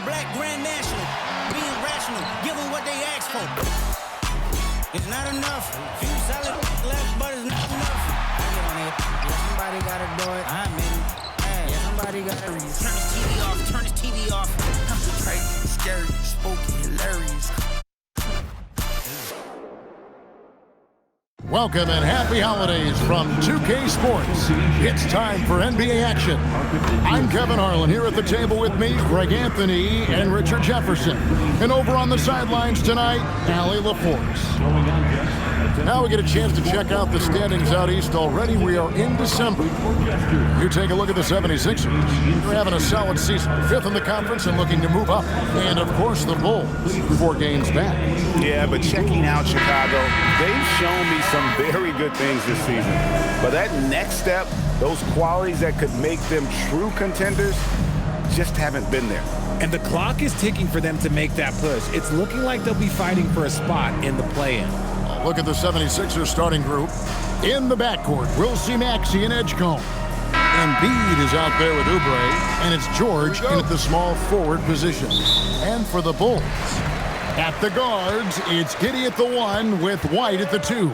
black grand national, being rational, give them what they ask for. It's not enough. Few solid left, but it's not enough. I get on it. Yeah, somebody gotta do it. I mean, hey, somebody gotta read. Turn his TV off. Turn his TV off. Tight, scary, spooky, hilarious. Welcome and happy holidays from 2K Sports. It's time for NBA action. I'm Kevin Harlan here at the table with me, Greg Anthony and Richard Jefferson. And over on the sidelines tonight, Allie LaForce. Now we get a chance to check out the standings out east already. We are in December. You take a look at the 76ers. They're having a solid season. 5th in the conference and looking to move up. And, of course, the Bulls, 4 games back. Yeah, but checking out Chicago, they've shown me some very good things this season. But that next step, those qualities that could make them true contenders, just haven't been there. And the clock is ticking for them to make that push. It's looking like they'll be fighting for a spot in the play-in. Look at the 76ers starting group. In the backcourt, we'll see Maxey and Edgecombe. Embiid is out there with Oubre, and it's George in at the small forward position. And for the Bulls, at the guards, it's Giddey at the 1 with White at the 2.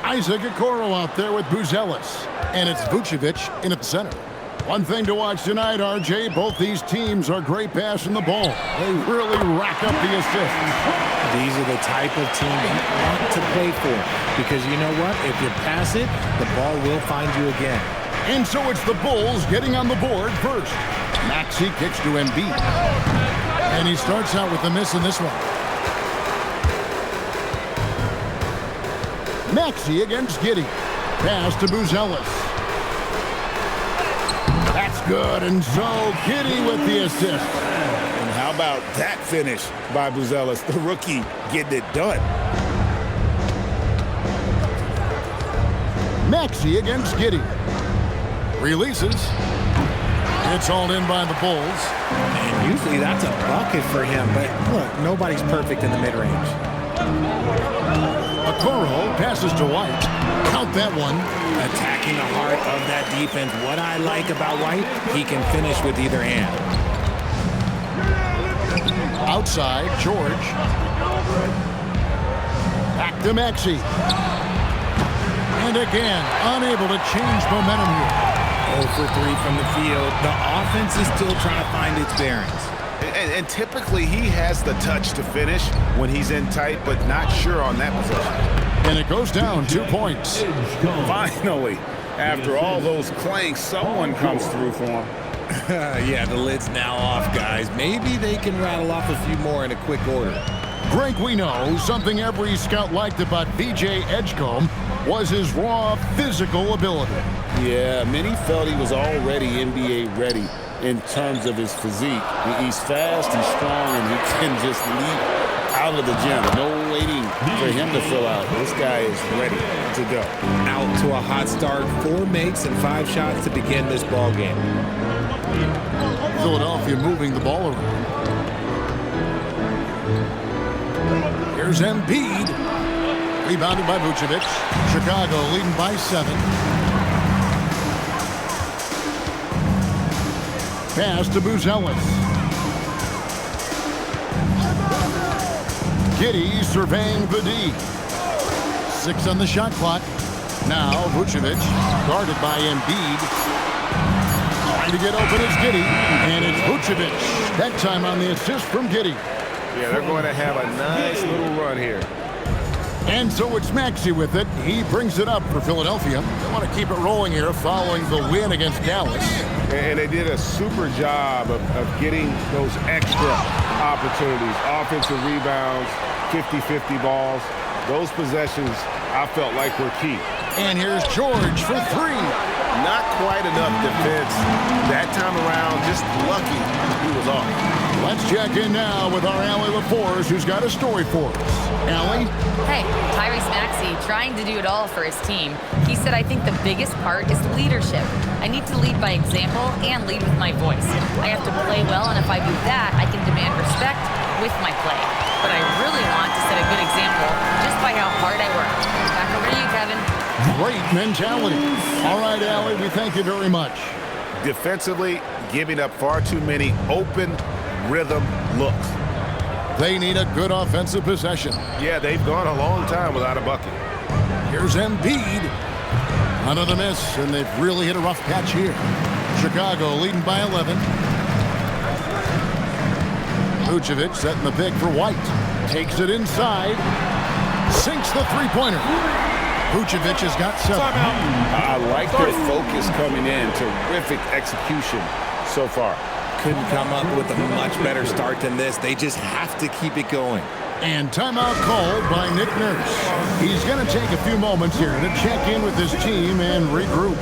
Isaac Okoro out there with Vucevic, and it's Vucevic in at the center. One thing to watch tonight, RJ, both these teams are great passing the ball. They really rack up the assists. These are the type of team you want to play for because you know what? If you pass it, the ball will find you again. And so it's the Bulls getting on the board first. Maxey kicks to Embiid. And he starts out with a miss in this one. Maxey against Giddey. Pass to Vucevic. That's good, and so Giddey with the assist. And how about that finish by Vucevic, the rookie, getting it done. Maxey against Giddey. Releases. It's hauled in by the Bulls. And usually that's a bucket for him, but look, nobody's perfect in the mid-range. Okoro passes to White. Count that one. Attacking the heart of that defense. What I like about White, he can finish with either hand. Outside, George. Back to Maxey. And again, unable to change momentum here. 0 for 3 from the field. The offense is still trying to find its bearings. And typically he has the touch to finish when he's in tight, but not sure on that position. And it goes down 2 points. Finally, after all those clanks, someone comes through for him. Yeah, the lid's now off, guys. Maybe they can rattle off a few more in a quick order. Greg, we know something every scout liked about VJ Edgecombe was his raw physical ability. Yeah, many felt he was already NBA ready in terms of his physique. He's fast, he's strong, and he can just leap out of the gym. No waiting for him to fill out. This guy is ready to go. Out to a hot start, 4 makes and 5 shots to begin this ball game. Philadelphia moving the ball around. Here's Embiid. Rebounded by Vucevic. Chicago leading by 7. Pass to Vucevic. Giddey surveying the D. 6 on the shot clock. Now Vucevic, guarded by Embiid. Trying to get open is Giddey, and it's Vucevic. That time on the assist from Giddey. Yeah, they're going to have a nice little run here. And so it's Maxey with it. He brings it up for Philadelphia. They want to keep it rolling here following the win against Dallas. And they did a super job of getting those extra opportunities. Offensive rebounds, 50-50 balls. Those possessions, I felt like were key. And here's George for 3. Not quite enough defense. That time around, just lucky he was off. Let's check in now with our Allie LaForce, who's got a story for us. Allie? Hey, Tyrese Maxey trying to do it all for his team. He said, I think the biggest part is leadership. I need to lead by example and lead with my voice. I have to play well, and if I do that, I can demand respect with my play. But I really want to set a good example just by how hard I work. Back over to you, Kevin. Great mentality. All right, Allie, we thank you very much. Defensively, giving up far too many open rhythm looks. They need a good offensive possession. Yeah, they've gone a long time without a bucket. Here's Embiid. Another miss, and they've really hit a rough patch here. Chicago leading by 11. Vucevic setting the pick for White. Takes it inside. Sinks the three-pointer. Vucevic has got 7. I like their focus coming in. Terrific execution so far. Couldn't come up with a much better start than this. They just have to keep it going. And timeout called by Nick Nurse. He's going to take a few moments here to check in with his team and regroup.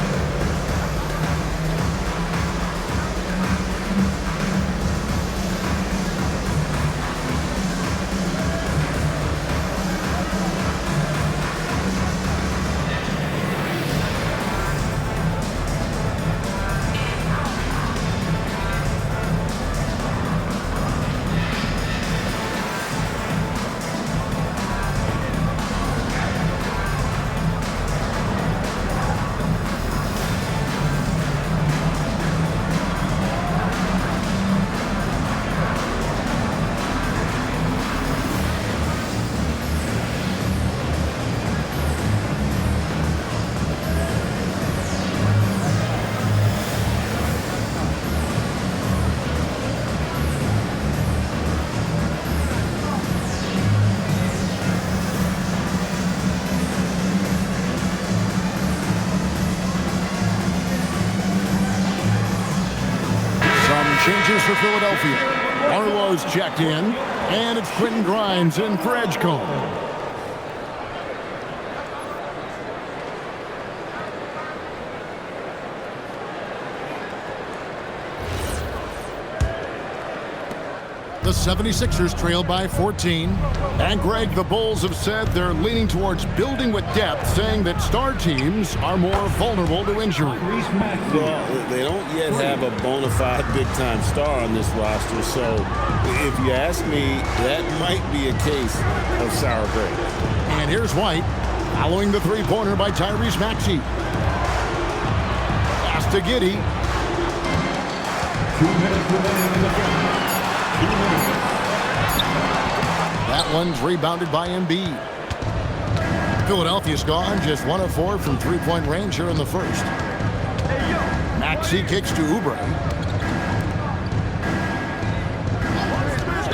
Changes for Philadelphia. Barlow's checked in, and it's Quentin Grimes in for Edgecombe. The 76ers trail by 14. And Greg, the Bulls have said they're leaning towards building with depth, saying that star teams are more vulnerable to injury. Well, they don't yet have a bona fide big-time star on this roster, so if you ask me, that might be a case of sour grapes. And here's White, following the three-pointer by Tyrese Maxey. Pass to Giddey. 2 minutes remaining in the game. That one's rebounded by Embiid. Philadelphia's gone just 1 of 4 from three-point range here in the first. Maxey kicks to Oubre.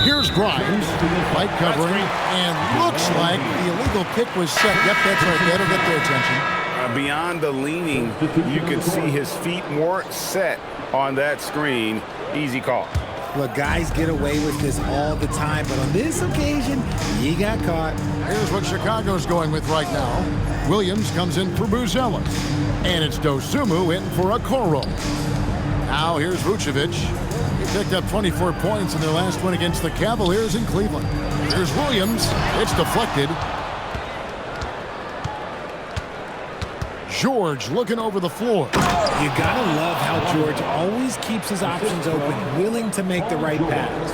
Here's Grimes. Light covering, and looks like the illegal pick was set. Yep, that's right. That'll get their attention. Beyond the leaning, you could see his feet weren't set on that screen. Easy call. Look, guys get away with this all the time, but on this occasion, he got caught. Here's what Chicago's going with right now. Williams comes in for Buzelis. And it's Dosunmu in for a Okoro. Now here's Vucevic. He picked up 24 points in their last win against the Cavaliers in Cleveland. Here's Williams. It's deflected. George looking over the floor. You gotta love how George always keeps his options open, willing to make the right pass.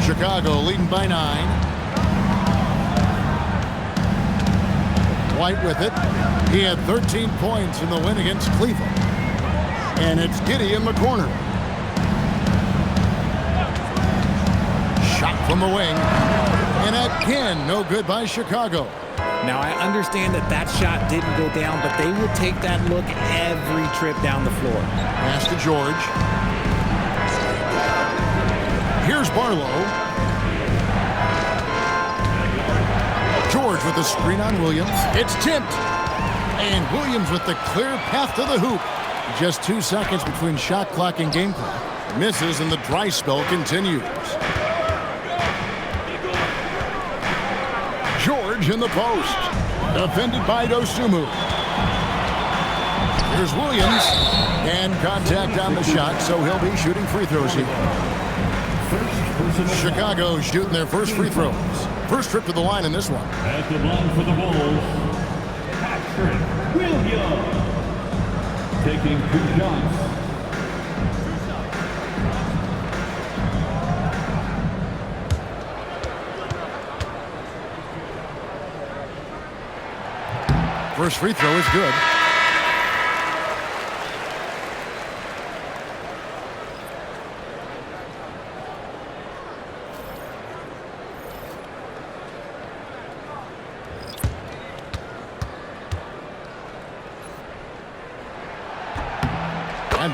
Chicago leading by 9. White with it. He had 13 points in the win against Cleveland. And it's Giddey in the corner. Shot from the wing. And again, no good by Chicago. Now, I understand that that shot didn't go down, but they will take that look every trip down the floor. Pass to George. Here's Barlow. George with the screen on Williams. It's tipped. And Williams with the clear path to the hoop. Just 2 seconds between shot clock and game clock. Misses and the dry spell continues. George in the post. Defended by Dosunmu. Here's Williams. And contact on the shot, so he'll be shooting free throws here. Chicago shooting their first free throws. First trip to the line in this one. At the line for the Bulls, Patrick Williams. Taking 2 shots. First free throw is good.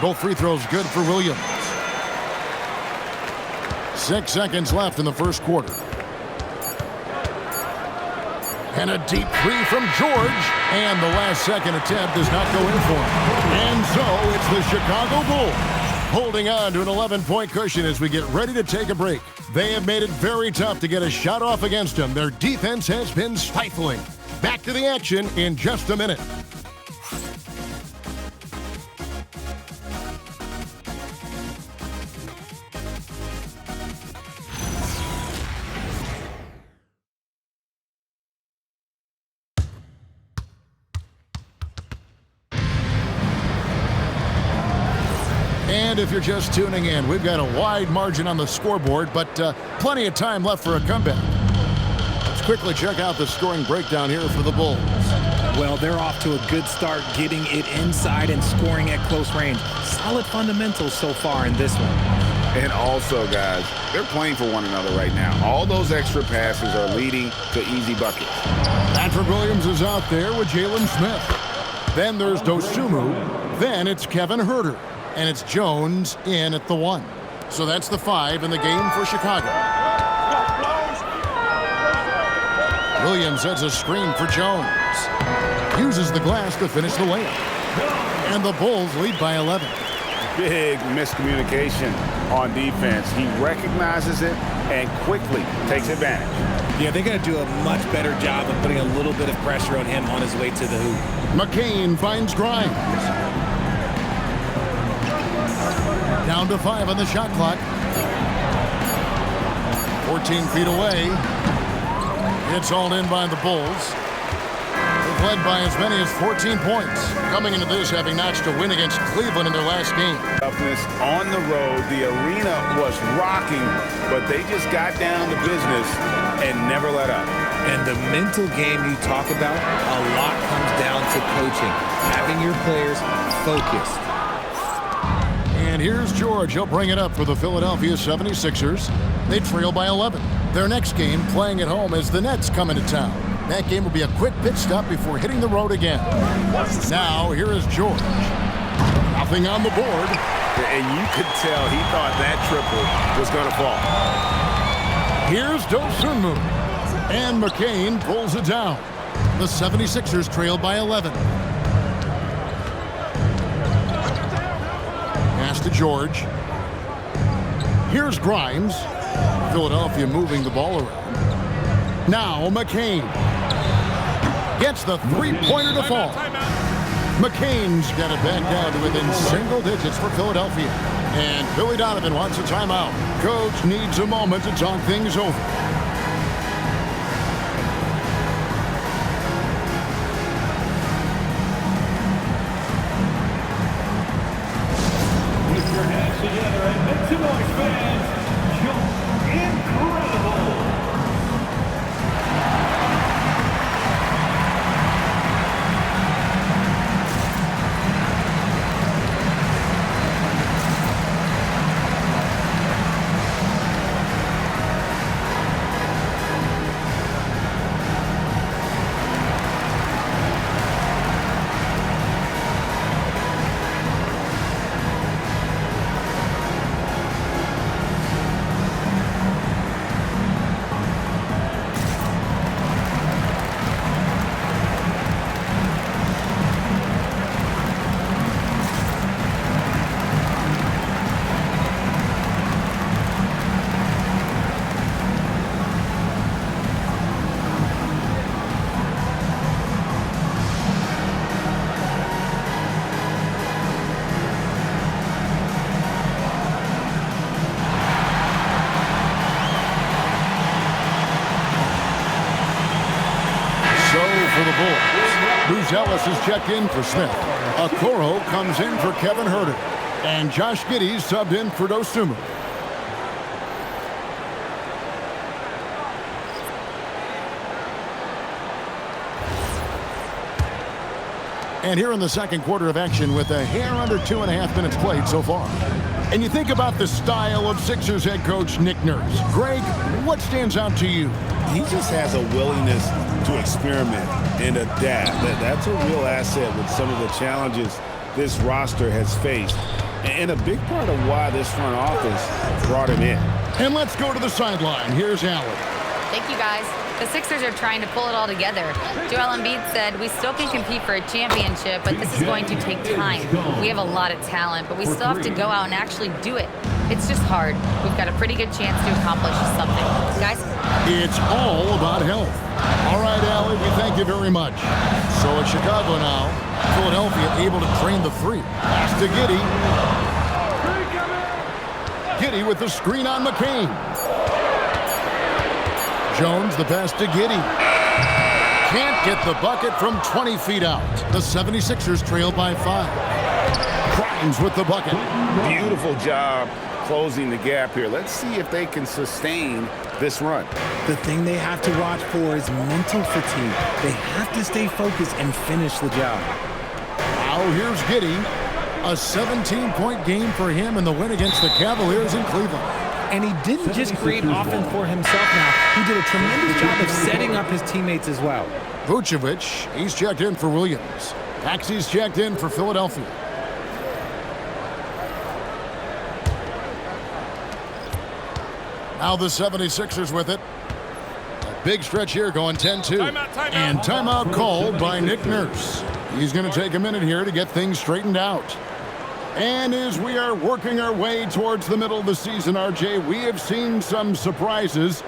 both free throws good for Williams. 6 seconds left in the first quarter. And a deep three from George. And the last second attempt does not go in for him. And so it's the Chicago Bulls holding on to an 11-point cushion as we get ready to take a break. They have made it very tough to get a shot off against them. Their defense has been stifling. Back to the action in just a minute. And if you're just tuning in, we've got a wide margin on the scoreboard, but plenty of time left for a comeback. Let's quickly check out the scoring breakdown here for the Bulls. Well, they're off to a good start, getting it inside and scoring at close range. Solid fundamentals so far in this one. And also, guys, they're playing for one another right now. All those extra passes are leading to easy buckets. Patrick Williams is out there with Jalen Smith. Then there's Dosunmu. Then it's Kevin Huerter. And it's Jones in at the 1. So that's the 5 in the game for Chicago. Williams sets a screen for Jones. Uses the glass to finish the layup. And the Bulls lead by 11. Big miscommunication on defense. He recognizes it and quickly takes advantage. Yeah, they're going to do a much better job of putting a little bit of pressure on him on his way to the hoop. McCain finds Grimes. Down to 5 on the shot clock. 14 feet away. It's all in by the Bulls. They've led by as many as 14 points. Coming into this, having notched a win against Cleveland in their last game. Toughness on the road. The arena was rocking, but they just got down to business and never let up. And the mental game you talk about, a lot comes down to coaching. Having your players focused. And here's George. He'll bring it up for the Philadelphia 76ers. They trail by 11. Their next game playing at home as the Nets come into town. That game will be a quick pit stop before hitting the road again. Now, here is George. Nothing on the board. And you could tell he thought that triple was going to fall. Here's Dosunmu. And McCain pulls it down. The 76ers trail by 11. Pass to George. Here's Grimes. Philadelphia moving the ball around. Now McCain gets the three-pointer to fall. McCain's got it back down to within single digits for Philadelphia. And Billy Donovan wants a timeout. Coach needs a moment to talk things over. Together and make some noise, fans. Incredible. For the Bulls, Ellis is checked in for Smith. Okoro comes in for Kevin Huerter. And Josh Giddey subbed in for Dosunmu. And here in the second quarter of action with a hair under 2.5 minutes played so far. And you think about the style of Sixers head coach Nick Nurse. Greg, what stands out to you? He just has a willingness to experiment and adapt. That's a real asset with some of the challenges this roster has faced. And a big part of why this front office brought him in. And let's go to the sideline. Here's Allen. Thank you, guys. The Sixers are trying to pull it all together. Joel Embiid said, we still can compete for a championship, but this is going to take time. We have a lot of talent, but we still have to go out and actually do it. It's just hard. We've got a pretty good chance to accomplish something. Guys? It's all about health. All right, Allie, we thank you very much. So it's Chicago now. Philadelphia able to train the three. Pass to Giddey. Giddey with the screen on McCain. Jones, the pass to Giddey. Can't get the bucket from 20 feet out. The 76ers trail by 5. Grimes with the bucket. Beautiful job closing the gap here. Let's see if they can sustain this run. The thing they have to watch for is mental fatigue. They have to stay focused and finish the job. Now here's Giddey. A 17-point game for him in the win against the Cavaliers in Cleveland. And he didn't just create offense for himself now. He did a tremendous job of setting up his teammates as well. Vucevic, he's checked in for Williams. Maxey's checked in for Philadelphia. Now the 76ers with it. A big stretch here going 10-2. And timeout called by Nick Nurse. He's going to take a minute here to get things straightened out. And as we are working our way towards the middle of the season, RJ, we have seen some surprises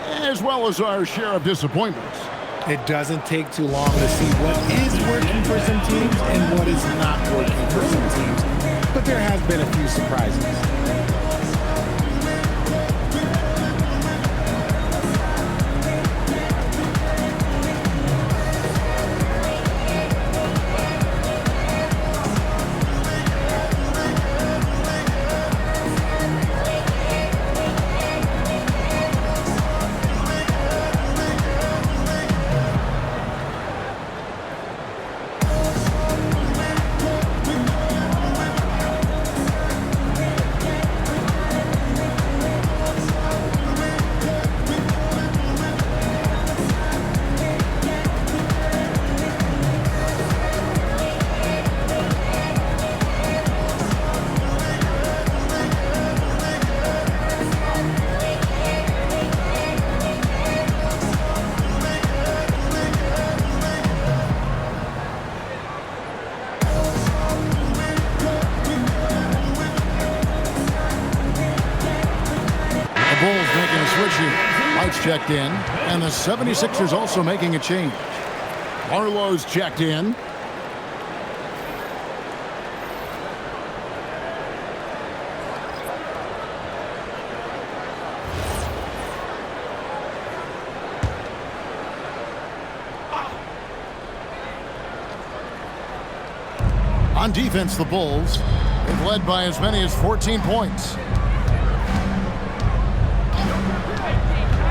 as well as our share of disappointments. It doesn't take too long to see what is working for some teams and what is not working for some teams. But there has been a few surprises. White's checked in, and the 76ers also making a change. Barlow's checked in. On defense, the Bulls have led by as many as 14 points.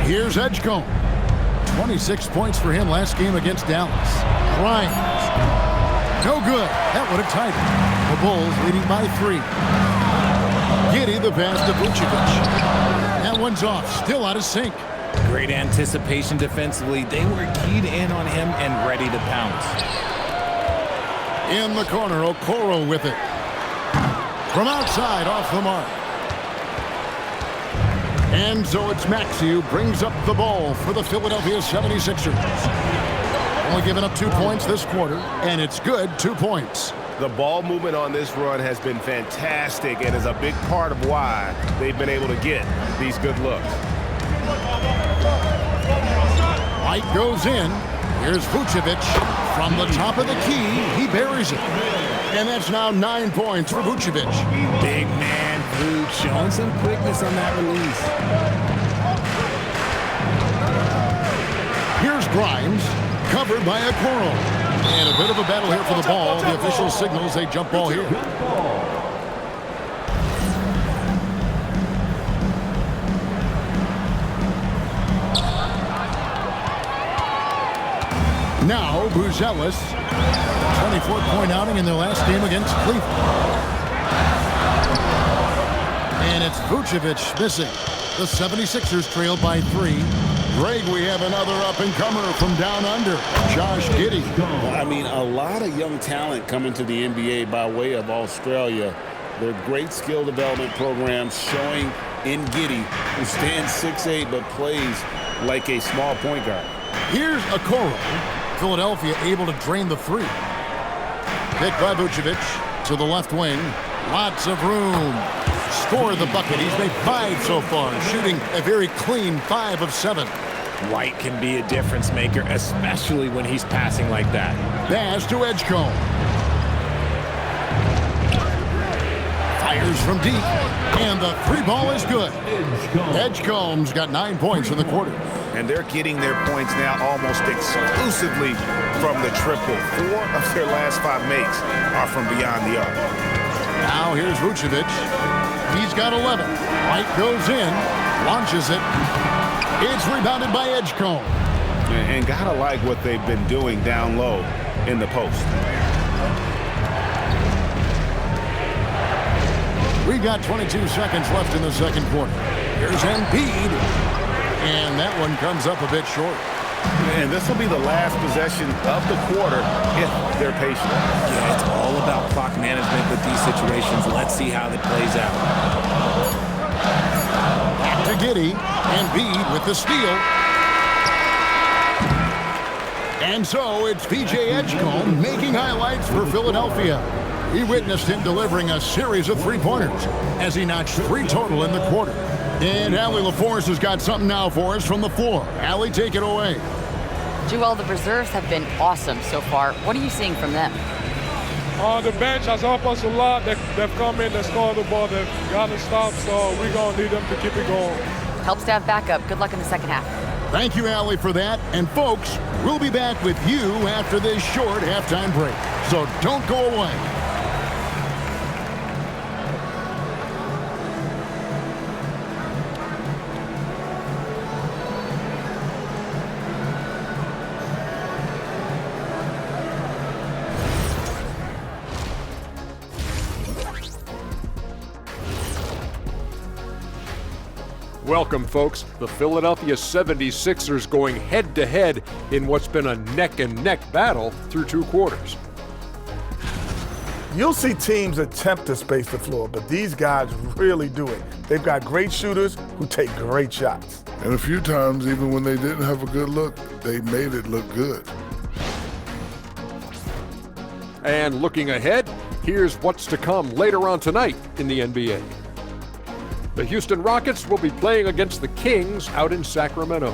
Here's Edgecombe. 26 points for him last game against Dallas. Grimes. No good. That would have tied it. The Bulls leading by 3. Giddey the pass to Vucevic. That one's off. Still out of sync. Great anticipation defensively. They were keyed in on him and ready to pounce. In the corner, Okoro with it. From outside, off the mark. And so it's Maxey who brings up the ball for the Philadelphia 76ers. Only giving up 2 points this quarter, and it's good, 2 points. The ball movement on this run has been fantastic and is a big part of why they've been able to get these good looks. White goes in. Here's Vucevic from the top of the key. He buries it. And that's now 9 points for Vucevic. Big man Vuce showing some quickness on that release. Here's Grimes, covered by Okoro. And a bit of a battle here for the ball. The official signals a jump ball here. Now, Buzelis, 24-point outing in their last game against Cleveland. And it's Vucevic missing. The 76ers trail by 3. Greg, we have another up-and-comer from down under, Josh Giddey. I mean, a lot of young talent coming to the NBA by way of Australia. Their great skill development program showing in Giddey, who stands 6'8", but plays like a small point guard. Here's Okoro. Philadelphia able to drain the three. Picked by Vucevic to the left wing. Lots of room. Score the bucket. He's made 5 so far, shooting a very clean 5 of 7. White can be a difference maker, especially when he's passing like that. Pass to Edgecombe. Fires from deep, and the 3 ball is good. Edgecombe's got 9 points in the quarter. And they're getting their points now almost exclusively from the triple. 4 of their last 5 makes are from beyond the arc. Now here's Vucevic. He's got 11. White goes in, launches it. It's rebounded by Edgecombe. And gotta like what they've been doing down low in the post. We got 22 seconds left in the second quarter. Here's Embiid. And that one comes up a bit short. And this will be the last possession of the quarter if they're patient. Yeah, it's all about clock management with these situations. Let's see how that plays out. Back to Giddey. Embiid with the steal. And so it's P.J. Edgecombe making highlights for Philadelphia. He witnessed him delivering a series of three-pointers as he notched 3 total in the quarter. And Allie LaForce has got something now for us from the floor. Allie, take it away. Joel, the reserves have been awesome so far. What are you seeing from them? The bench has helped us a lot. They've come in, they scored the ball, they've got to stop, so we're going to need them to keep it going. Helps to have backup. Good luck in the second half. Thank you, Allie, for that. And folks, we'll be back with you after this short halftime break. So don't go away. Welcome, folks. The Philadelphia 76ers going head-to-head in what's been a neck-and-neck battle through 2 quarters. You'll see teams attempt to space the floor, but these guys really do it. They've got great shooters who take great shots. And a few times, even when they didn't have a good look, they made it look good. And looking ahead, here's what's to come later on tonight in the NBA. The Houston Rockets will be playing against the Kings out in Sacramento.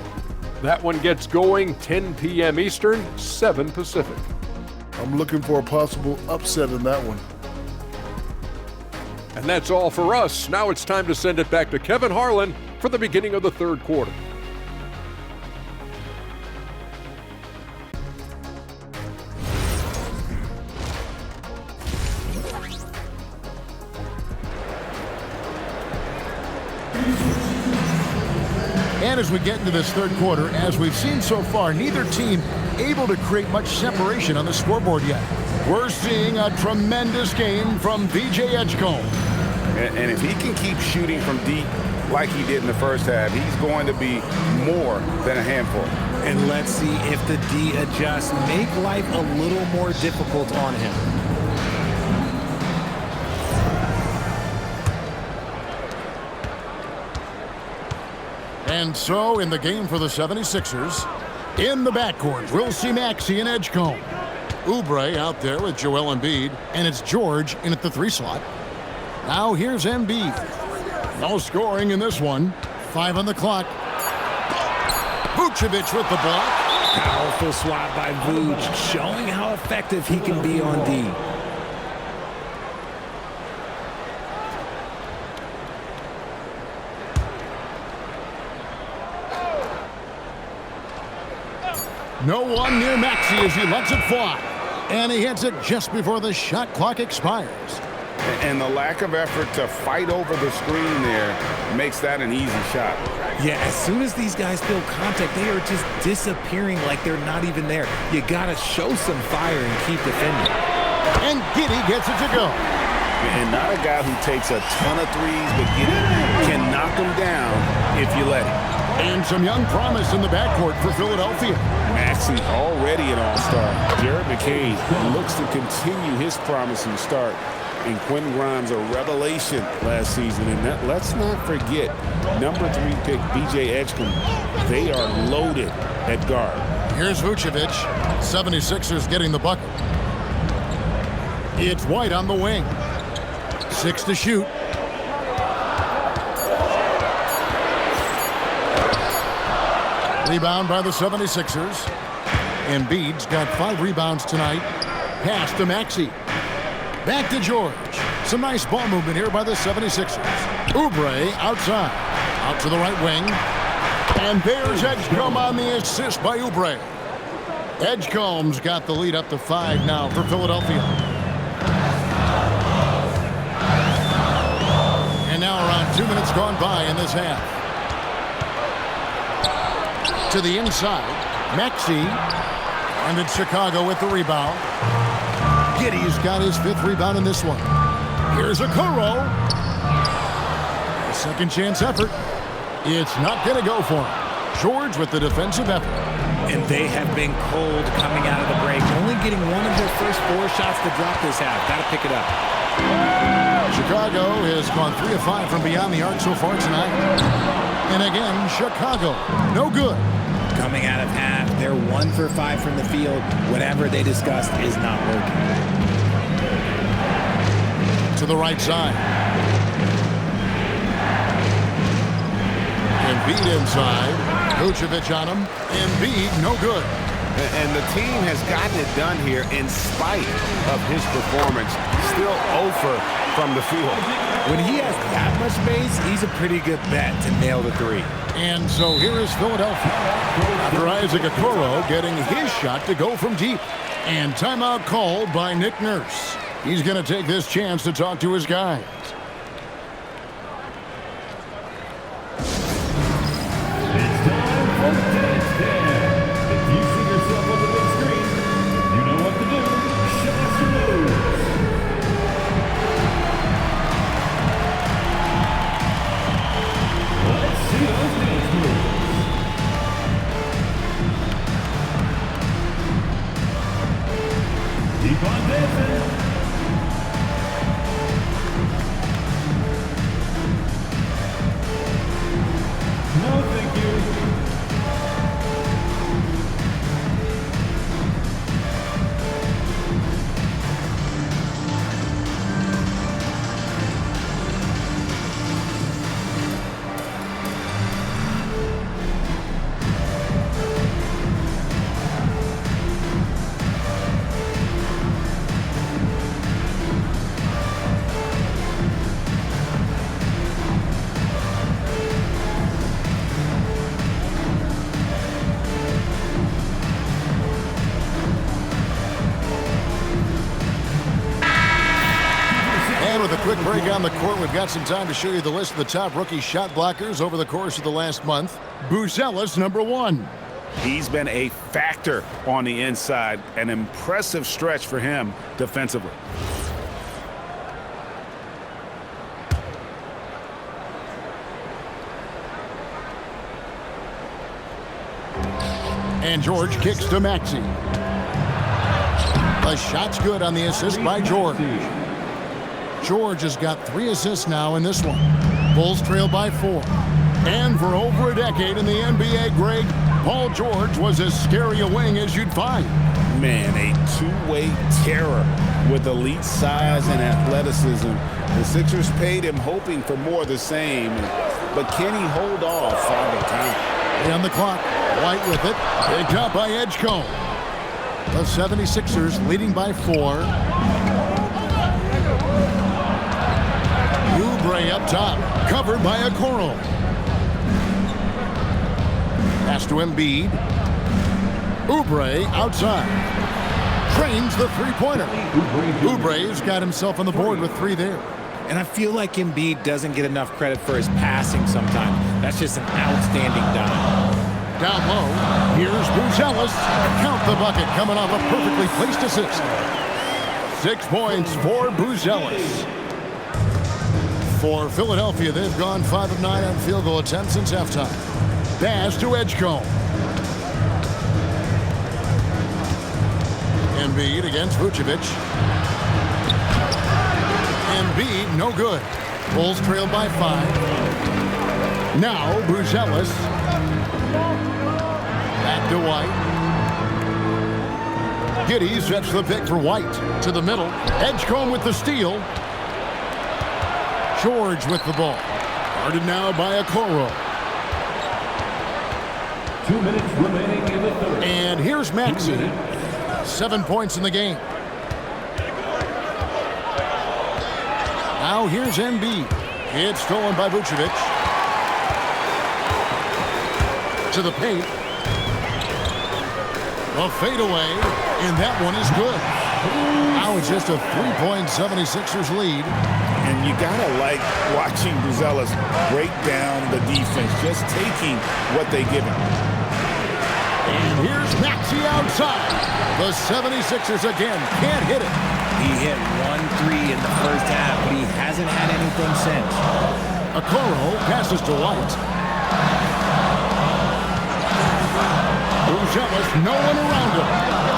That one gets going 10 p.m. Eastern, 7 Pacific. I'm looking for a possible upset in that one. And that's all for us. Now it's time to send it back to Kevin Harlan for the beginning of the third quarter. And as we get into this third quarter, as we've seen so far, neither team able to create much separation on the scoreboard yet. We're seeing a tremendous game from P.J. Edgecombe. And if he can keep shooting from deep like he did in the first half, he's going to be more than a handful. And let's see if the D adjusts, make life a little more difficult on him. And so, in the game for the 76ers, in the backcourt, we'll see Maxey and Edgecombe. Oubre out there with Joel Embiid, and it's George in at the 3 slot. Now here's Embiid. No scoring in this one. 5 on the clock. Vucevic with the block. Powerful swat by Vuce, showing how effective he can be on D. No one near Maxey as he lets it fly. And he hits it just before the shot clock expires. And the lack of effort to fight over the screen there makes that an easy shot. Yeah, as soon as these guys feel contact, they are just disappearing like they're not even there. You gotta show some fire and keep defending. And Giddey gets it to go. And not a guy who takes a ton of threes, but Giddey can knock them down if you let him. And some young promise in the backcourt for Philadelphia. Maxey already an all-star. Jared McCain looks to continue his promising start And Quentin Grimes, a revelation last season. And let's not forget, number 3 pick, B.J. Edgecombe. They are loaded at guard. Here's Vucevic. 76ers getting the bucket. It's White on the wing. 6 to shoot. Rebound by the 76ers. Embiid's got 5 rebounds tonight. Pass to Maxey. Back to George. Some nice ball movement here by the 76ers. Oubre outside. Out to the right wing. And there's Edgecombe on the assist by Oubre. Edgecombe's got the lead up to 5 now for Philadelphia. And now around 2 minutes gone by in this half. To the inside. Maxey. And it's Chicago with the rebound. Giddey's got his 5th rebound in this one. Here's Okoro. A second chance effort. It's not going to go for him. George with the defensive effort. And they have been cold coming out of the break. Only getting one of their first 4 shots to drop this half. Got to pick it up. Chicago has gone 3 of 5 from beyond the arc so far tonight. And again, Chicago, no good. Coming out of half, they're 1 for 5 from the field. Whatever they discussed is not working. To the right side. Embiid inside. Vucevic on him. Embiid, no good. And the team has gotten it done here in spite of his performance. Still 0 from the field. When he has that much space, he's a pretty good bet to nail the 3. And so here is Philadelphia. After Isaac Okoro getting his shot to go from deep. And timeout called by Nick Nurse. He's going to take this chance to talk to his guys. It's time for Dance Dance. If you see yourself on the big screen, you know what to do. Show us your moves. Let's see those dance moves. Keep on dancing. No, thank you. With a quick break on the court, we've got some time to show you the list of the top rookie shot blockers over the course of the last month. Buzelis, number 1. He's been a factor on the inside. An impressive stretch for him defensively. And George kicks to Maxey. The shot's good on the assist by George. George has got 3 assists now in this one. Bulls trail by 4. And for over a decade in the NBA, Greg, Paul George was as scary a wing as you'd find. Man, a two-way terror with elite size and athleticism. The Sixers paid him hoping for more of the same. But can he hold off Father Time? On the clock, White with it. Picked up by Edgecombe. The 76ers leading by 4. Oubre up top, covered by Okoro. Pass to Embiid. Oubre outside. Trains the three-pointer. Oubre's got himself on the board with 3 there. And I feel like Embiid doesn't get enough credit for his passing sometimes. That's just an outstanding dime. Down low, here's Buzelis. Count the bucket coming off a perfectly placed assist. 6 points for Buzelis. For Philadelphia, they've gone 5 of 9 on field goal attempts since halftime. Pass to Edgecombe. Embiid against Vucevic. Embiid, no good. Bulls trailed by 5. Now, Vucevic. Back to White. Giddey sets the pick for White. To the middle. Edgecombe with the steal. George with the ball. Guarded now by Okoro. 2 minutes remaining in the third. And here's Maxey. 7 points in the game. Now here's Embiid. It's stolen by Vucevic. To the paint. A fadeaway, and that one is good. Now it's just a 3-point 76ers lead. And you gotta like watching Vucevic break down the defense, just taking what they give him. And here's Maxey outside. The 76ers again can't hit it. He hit 1 3 in the first half, but he hasn't had anything since. Okoro passes to White. Vucevic, no one around him.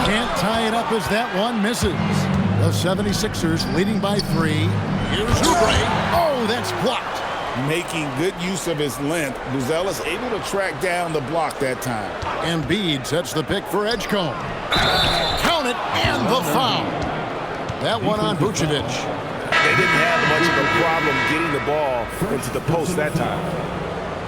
Can't tie it up as that one misses. The 76ers leading by 3. Here's Oubre. Oh, that's blocked. Making good use of his length, Vucevic able to track down the block that time. Embiid sets the pick for Edgecombe. Count it, and the foul. That one on Vucevic. They didn't have much of a problem getting the ball into the post that time.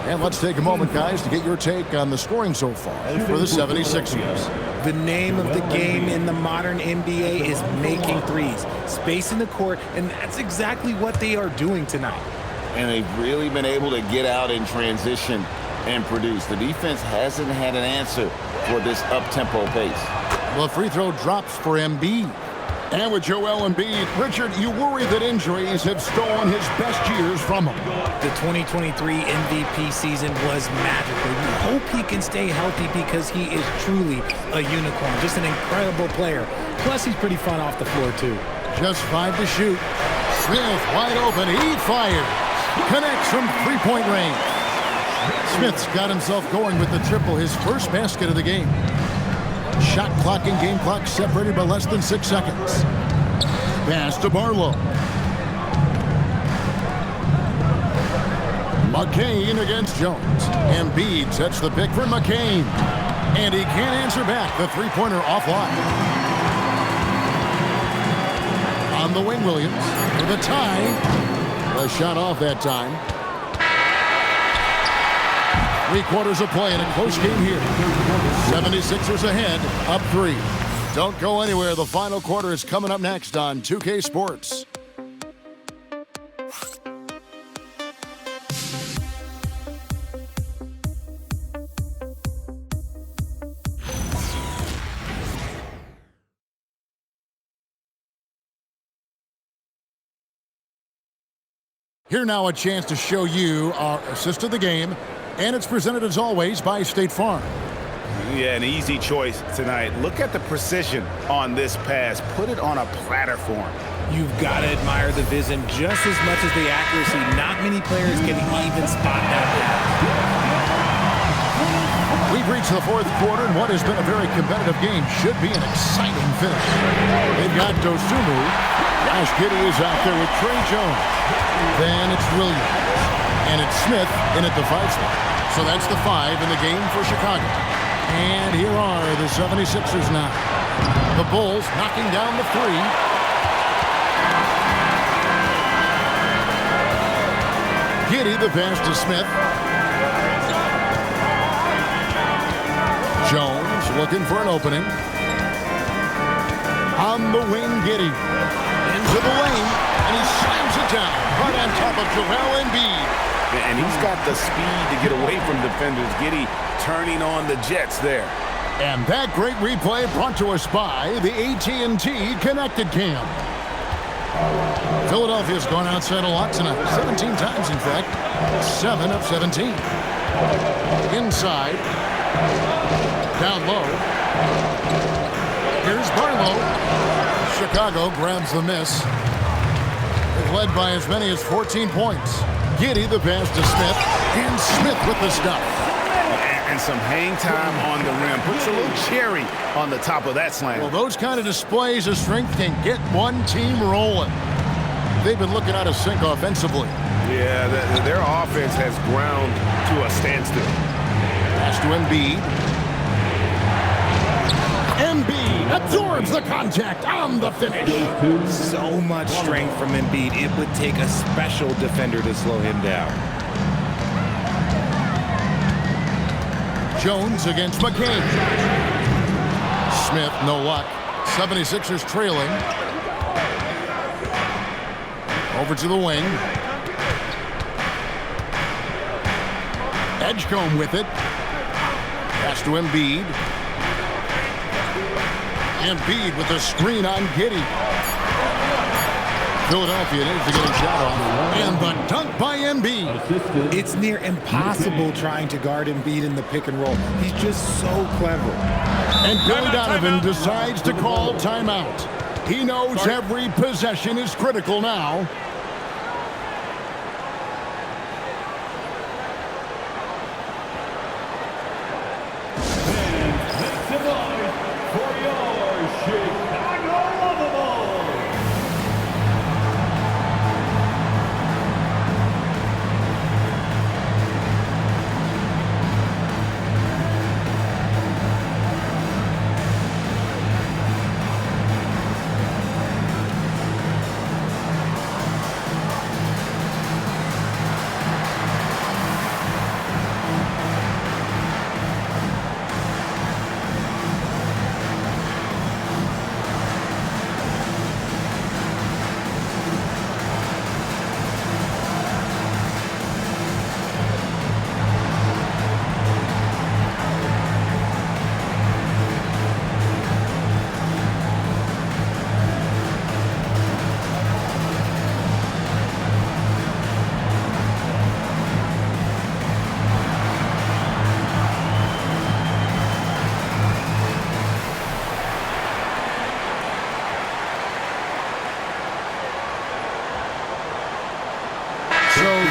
And let's take a moment, guys, to get your take on the scoring so far for the 76ers. The name of the game in the modern NBA is making threes. Space in the court, and that's exactly what they are doing tonight. And they've really been able to get out in transition and produce. The defense hasn't had an answer for this up-tempo pace. The free throw drops for Embiid. And with Joel Embiid, Richard, you worry that injuries have stolen his best years from him. The 2023 MVP season was magical. You hope he can stay healthy because he is truly a unicorn, just an incredible player. Plus, he's pretty fun off the floor, too. Just 5 to shoot. Smith wide open. He fires. Connects from three-point range. Smith's got himself going with the triple, his first basket of the game. Shot clock and game clock separated by less than 6 seconds. Pass to Barlow. McCain against Jones. Embiid sets the pick for McCain. And he can't answer back. The three-pointer offline. On the wing, Williams for the tie. A shot off that time. 3/4 of play in a close game here. 76ers ahead, up 3. Don't go anywhere. The final quarter is coming up next on 2K Sports. Here now a chance to show you our assist of the game. And it's presented, as always, by State Farm. Yeah, an easy choice tonight. Look at the precision on this pass. Put it on a platter for him. You've got to admire the vision just as much as the accuracy. Not many players can even spot that pass. We've reached the fourth quarter, and what has been a very competitive game should be an exciting finish. They've got Dosunmu. Josh Giddey is out there with Trey Jones. Then it's Williams. And it's Smith in at the 5 spot. So that's the 5 in the game for Chicago. And here are the 76ers now. The Bulls knocking down the 3. Giddey the pass to Smith. Jones looking for an opening. On the wing, Giddey. Into the lane, and he slams it down. Right on top of Joel Embiid. And he's got the speed to get away from defenders. Giddey turning on the Jets there. And that great replay brought to us by the AT&T Connected Cam. Philadelphia's gone outside a lot tonight. 17 times, in fact. 7 of 17. Inside. Down low. Here's Barlow. Chicago grabs the miss. They've led by as many as 14 points. Giddey the pass to Smith, and Smith with the stop. And some hang time on the rim. Puts a little cherry on the top of that slam. Well, those kind of displays of strength can get one team rolling. they've been looking out of sync offensively. Yeah, their offense has ground to a standstill. Pass to Embiid. Embiid absorbs the contact on the finish. So much strength from Embiid. It would take a special defender to slow him down. Jones against McCain. Smith, no luck. 76ers trailing. Over to the wing. Edgecombe with it. Pass to Embiid. Embiid with a screen on Giddey. Philadelphia needs to get a shot off. And the dunk by Embiid. It's near impossible trying to guard Embiid in the pick and roll. He's just so clever. And Billy Donovan decides to call timeout. He knows every possession is critical now.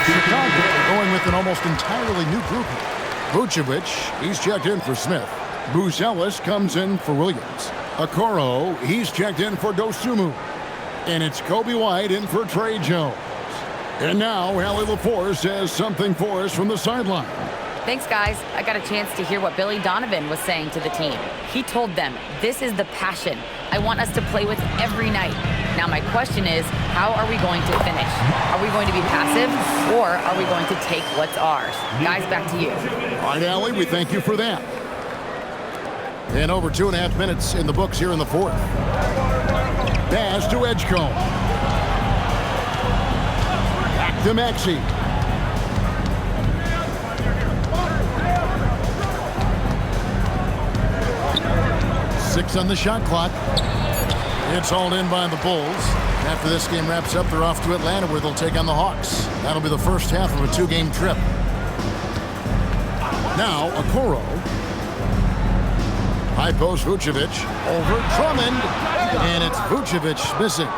Chicago going with an almost entirely new group. Vucevic, he's checked in for Smith. Buzelis comes in for Williams. Okoro, he's checked in for Dosunmu. And it's Kobe White in for Trey Jones. And now, Allie LaForce says something for us from the sideline. Thanks, guys. I got a chance to hear what Billy Donovan was saying to the team. He told them, this is the passion I want us to play with every night. Now my question is, how are we going to finish? Are we going to be passive, or are we going to take what's ours? Guys, back to you. All right, Allie, we thank you for that. And over 2.5 minutes in the books here in the fourth. Pass to Edgecombe. Back to Maxey. Six on the shot clock. It's hauled in by the Bulls. After this game wraps up, they're off to Atlanta where they'll take on the Hawks. That'll be the first half of a 2-game trip. Now, Okoro. High post Vucevic over Drummond. And it's Vucevic missing.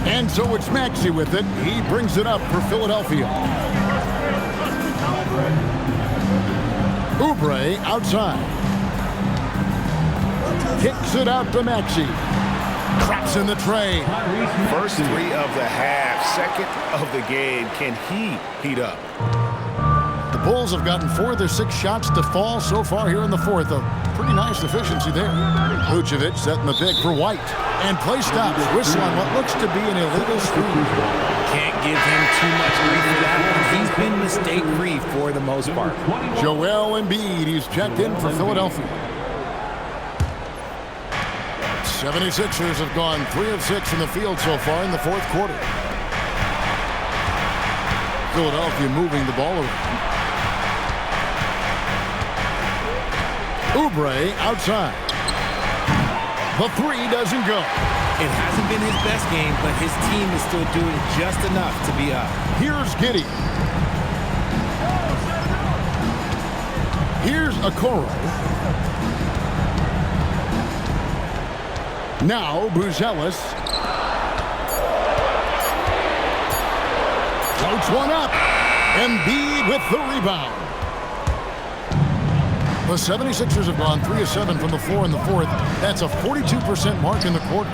And so it's Maxey with it. He brings it up for Philadelphia. Oubre outside. Kicks it out to Maxey. Traps in the tray. First three of the half, second of the game. Can he heat up? The Bulls have gotten 4 of their 6 shots to fall so far here in the fourth. A pretty nice efficiency there. Vucevic setting the pick for White. And play stops. Whistle on what looks to be an illegal screen. Can't give him too much grief for that one. He's been mistake-free for the most part. Joel Embiid, he's checked in for Philadelphia. 76ers have gone 3 of 6 in the field so far in the fourth quarter. Philadelphia moving the ball around. Oubre outside. The 3 doesn't go. It hasn't been his best game, but his team is still doing just enough to be up. Here's Giddey. Here's Okoro. Now Buzelis. Floats one up. Embiid with the rebound. The 76ers have gone 3 of 7 from the floor in the fourth. That's a 42% mark in the quarter.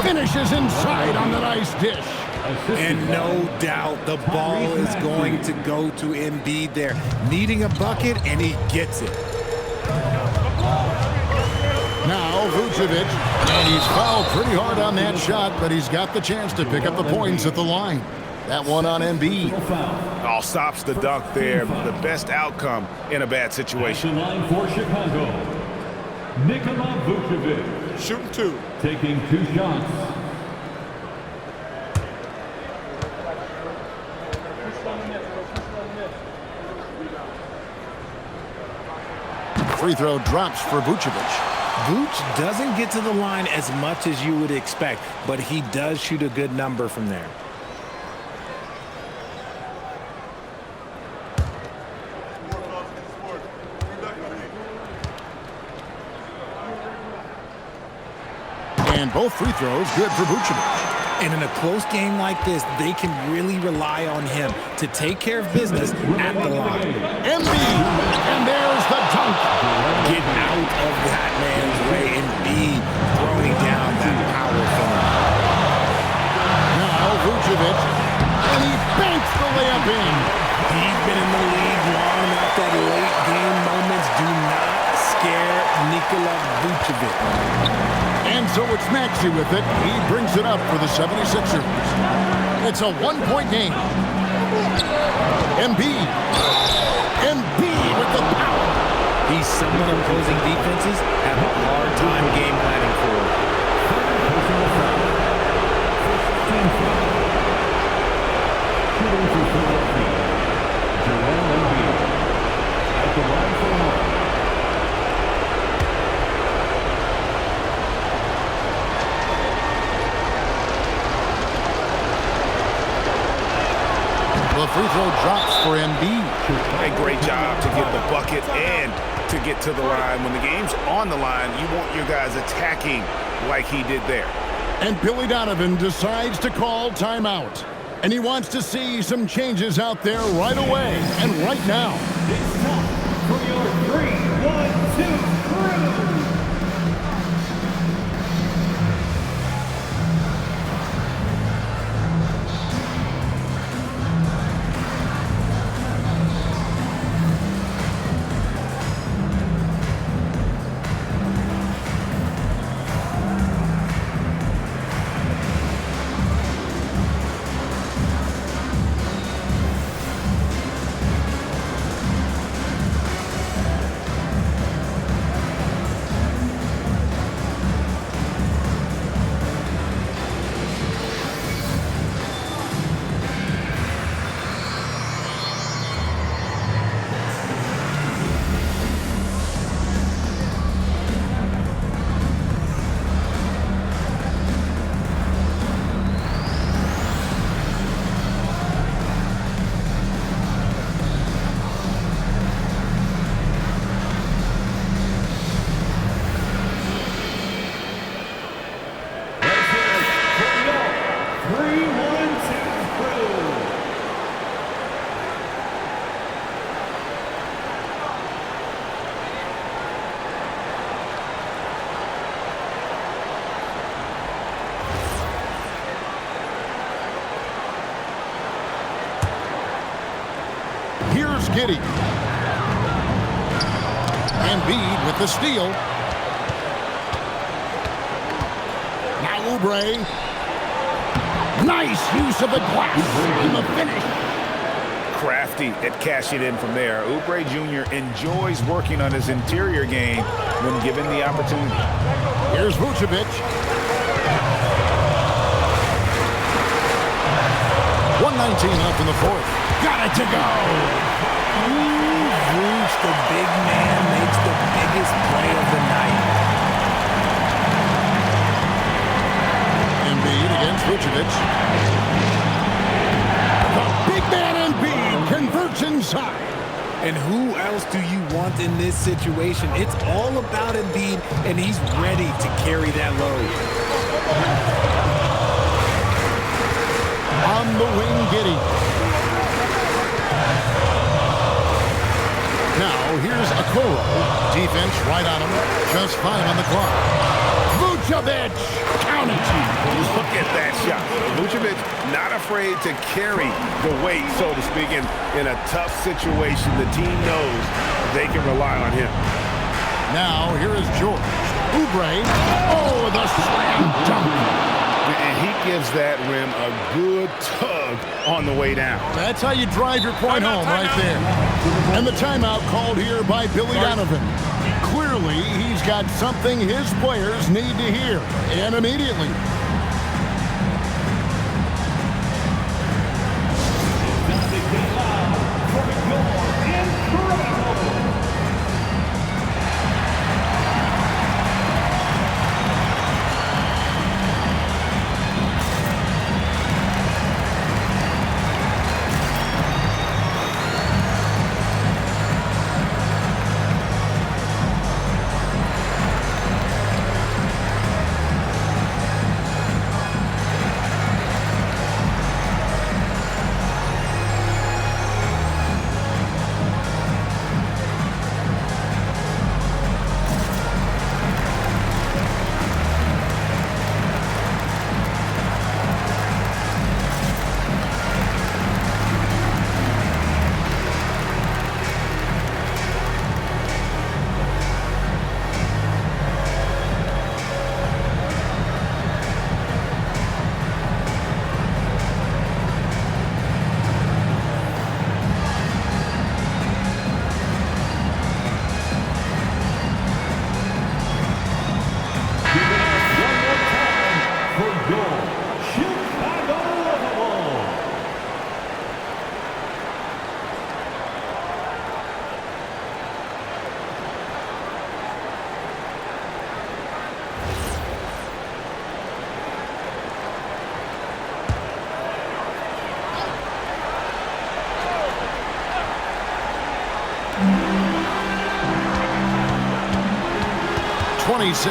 finishes inside on the nice dish. And no doubt the ball is going to go to Embiid there. Needing a bucket, and he gets it. Now Vucevic, and he's fouled pretty hard on that shot, but he's got the chance to pick up the points at the line. That one on Embiid. All stops the dunk there. The best outcome in a bad situation. Line for Chicago, Nikola Vucevic. Shooting 2. Taking 2 shots. Free throw drops for Vucevic. Vooch doesn't get to the line as much as you would expect, but he does shoot a good number from there. And both free throws good for Vucevic. And in a close game like this, they can really rely on him to take care of business at the line. Embiid, and there's the dunk. Get out of that man's way. Embiid throwing down that power forward. Now Vucevic, and he banks the layup in. He's been in the league long enough that late game moments do not scare Nikola Vucevic. And so it's Maxey with it. He brings it up for the 76ers. It's a one-point game. Embiid with the power. He's someone opposing defenses have a hard time game planning for. At the line for one. The free throw drops for Embiid. A great job to get the bucket and to get to the line. When the game's on the line, you want your guys attacking like he did there. And Billy Donovan decides to call timeout. And he wants to see some changes out there right away and right now. It's time for your 3, 1, 2, 3. Here's Giddey. Embiid with the steal. Now Oubre. Nice use of the glass in the finish. Crafty at cashing in from there. Oubre Jr. enjoys working on his interior game when given the opportunity. Here's Vucevic. 1:19 left in the fourth. Got it to go. Vooch, the big man, makes the biggest play of the night. Embiid against Vucevic. The big man Embiid converts inside. And who else do you want in this situation? It's all about Embiid, and he's ready to carry that load. On the wing, Giddey. Now, here's Okoro. Defense right on him. Just 5 on the clock. Vucevic, count it. Look at that shot. Vucevic not afraid to carry the weight, so to speak, in a tough situation. The team knows they can rely on him. Now, here is George. Oubre. Oh, the slam dunk. And he gives that rim a good tug on the way down. That's how you drive your point home right there. And the timeout called here by Billy Donovan. Clearly, he's got something his players need to hear, and immediately.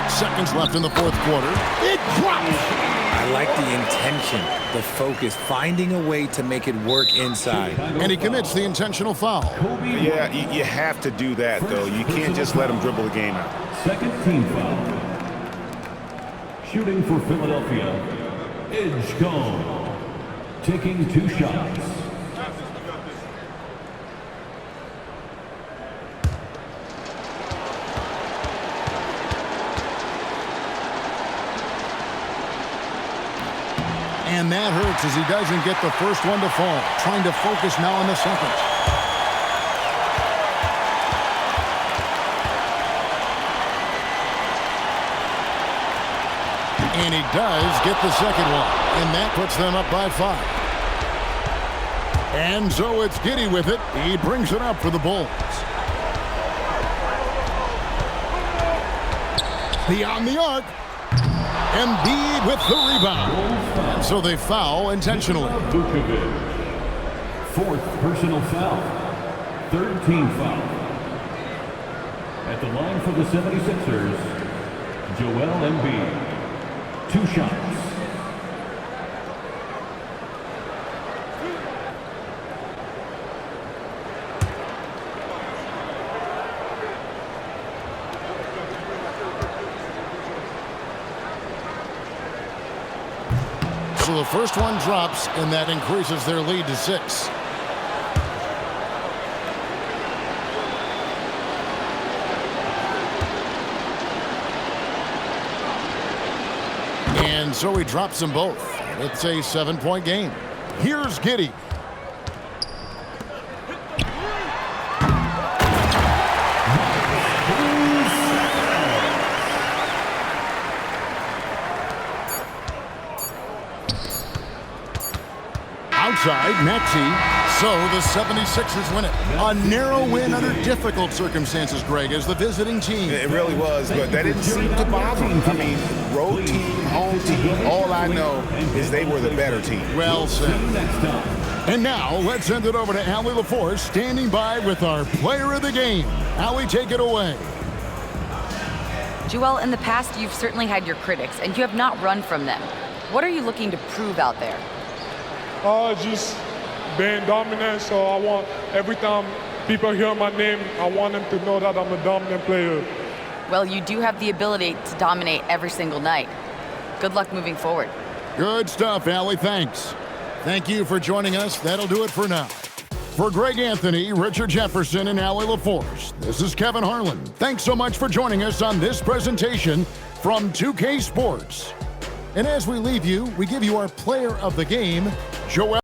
Seconds left in the fourth quarter. It drops. I like the intention, the focus, finding a way to make it work inside. And he commits the intentional foul. Yeah, you have to do that, though. You can't just let him dribble the game out. Second team foul. Shooting for Philadelphia, Edgecombe. Taking 2 shots. And that hurts as he doesn't get the first one to fall. Trying to focus now on the second. And he does get the second one. And that puts them up by 5. And so it's Giddey with it. He brings it up for the Bulls. Beyond the arc. Embiid with the rebound. And so they foul intentionally. Vucevic. 4th personal foul. 3rd team foul. At the line for the 76ers, Joel Embiid. 2 shots. So the first one drops, and that increases their lead to 6. And so he drops them both. It's a 7-point game. Here's Giddey. Outside, Maxey. So the 76ers win it. A narrow win under difficult circumstances, Greg, as the visiting team. It really was, but that didn't seem to bother them. I mean, road team, home team, all I know is they were the better team. Well said. And now, let's send it over to Allie LaForce, standing by with our player of the game. Allie, take it away. Joel, in the past, you've certainly had your critics, and you have not run from them. What are you looking to prove out there? Just being dominant, so I want every time people hear my name, I want them to know that I'm a dominant player. Well, you do have the ability to dominate every single night. Good luck moving forward. Good stuff, Allie. Thanks. Thank you for joining us. That'll do it for now. For Greg Anthony, Richard Jefferson, and Allie LaForce, this is Kevin Harlan. Thanks so much for joining us on this presentation from 2K Sports. And as we leave you, we give you our player of the game, Joel.